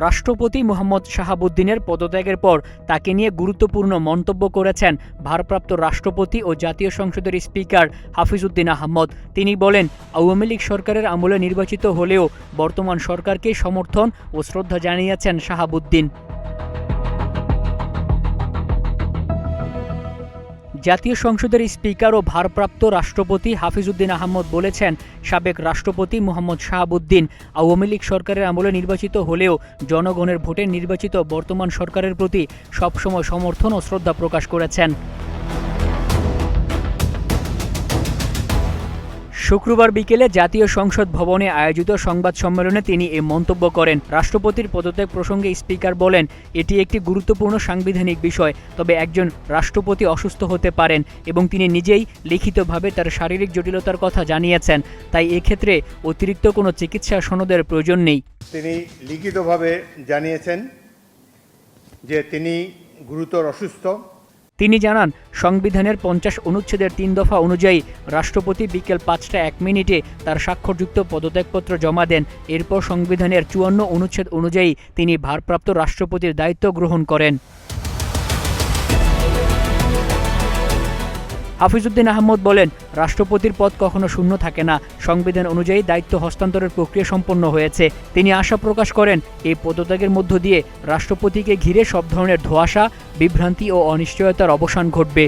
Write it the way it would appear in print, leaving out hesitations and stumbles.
রাষ্ট্রপতি মোহাম্মদ শাহাবুদ্দিনের পদত্যাগের পর তাকে নিয়ে গুরুত্বপূর্ণ মন্তব্য করেছেন ভারপ্রাপ্ত রাষ্ট্রপতি ও জাতীয় সংসদের স্পিকার হাফিজউদ্দিন আহমদ। তিনি বলেন, আওয়ামী লীগ সরকারের আমলে নির্বাচিত হলেও বর্তমান সরকারকে সমর্থন ও শ্রদ্ধা জানিয়েছেন শাহাবুদ্দিন। জাতীয় সংসদের স্পিকার ও ভারপ্রাপ্ত রাষ্ট্রপতি হাফিজউদ্দিন আহমদ বলেছেন, সাবেক রাষ্ট্রপতি মোহাম্মদ শাহাবুদ্দিন আওয়ামী লীগ সরকারের আমলে নির্বাচিত হলেও জনগণের ভোটে নির্বাচিত বর্তমান সরকারের প্রতি সবসময় সমর্থন ও শ্রদ্ধা প্রকাশ করেছেন। শুক্রবার বিকেলে জাতীয় সংসদ ভবনে আয়োজিত সংবাদ সম্মেলনে তিনি এ মন্তব্য করেন। রাষ্ট্রপতির পদত্যাগ প্রসঙ্গে স্পিকার বলেন, এটি একটি গুরুত্বপূর্ণ সাংবিধানিক বিষয়, তবে একজন রাষ্ট্রপতি অসুস্থ হতে পারেন এবং তিনি নিজেই লিখিতভাবে তার শারীরিক জটিলতার কথা জানিয়েছেন, তাই এক্ষেত্রে অতিরিক্ত কোনো চিকিৎসা সনদের প্রয়োজন নেই। তিনি লিখিতভাবে জানিয়েছেন যে তিনি গুরুতর অসুস্থ। তিনি জানান, সংবিধানের 50 অনুচ্ছেদের 3 দফা অনুযায়ী রাষ্ট্রপতি বিকেল 5টা 1 মিনিটে তার স্বাক্ষরযুক্ত পদত্যাগপত্র জমা দেন। এরপর সংবিধানের 54 অনুচ্ছেদ অনুযায়ী তিনি ভারপ্রাপ্ত রাষ্ট্রপতির দায়িত্ব গ্রহণ করেন। হাফিজউদ্দিন আহমদ বলেন, রাষ্ট্রপতির পদ কখনো শূন্য থাকে না। সংবিধান অনুযায়ী দায়িত্ব হস্তান্তরের প্রক্রিয়া সম্পন্ন হয়েছে। তিনি আশা প্রকাশ করেন, এই পদত্যাগের মধ্য দিয়ে রাষ্ট্রপতিকে ঘিরে সব ধরনের ধোঁয়াশা, বিভ্রান্তি ও অনিশ্চয়তার অবসান ঘটবে।